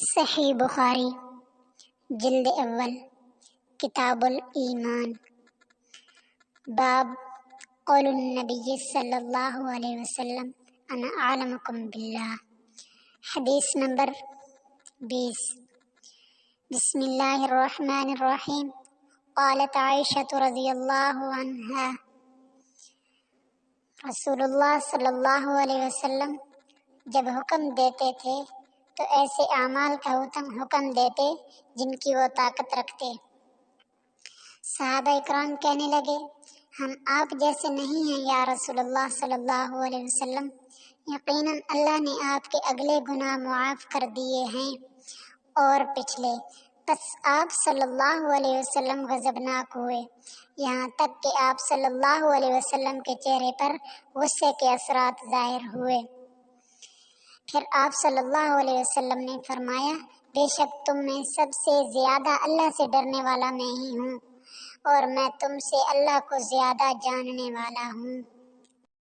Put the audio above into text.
صحیح بخاری جلد اول کتاب الایمان باب قول النبی صلی اللہ علیہ وسلم انا اعلمکم باللہ۔ حدیث نمبر 20۔ بسم اللہ الرحمن الرحیم۔ قالت عائشہ رضی اللہ عنہا رسول اللہ صلی اللہ علیہ وسلم جب حکم دیتے تھے تو ایسے اعمال کا حکم دیتے جن کی وہ طاقت رکھتے۔ صحابہ اکرام کہنے لگے ہم آپ جیسے نہیں ہیں یا رسول اللہ صلی اللہ علیہ وسلم، یقیناً اللہ نے آپ کے اگلے گناہ معاف کر دیے ہیں اور پچھلے۔ پس آپ صلی اللہ علیہ وسلم غضبناک ہوئے، یہاں تک کہ آپ صلی اللہ علیہ وسلم کے چہرے پر غصے کے اثرات ظاہر ہوئے۔ پھر آپ صلی اللہ علیہ وسلم نے فرمایا بے شک تم میں سب سے زیادہ اللہ سے ڈرنے والا میں ہی ہوں، اور میں تم سے اللہ کو زیادہ جاننے والا ہوں۔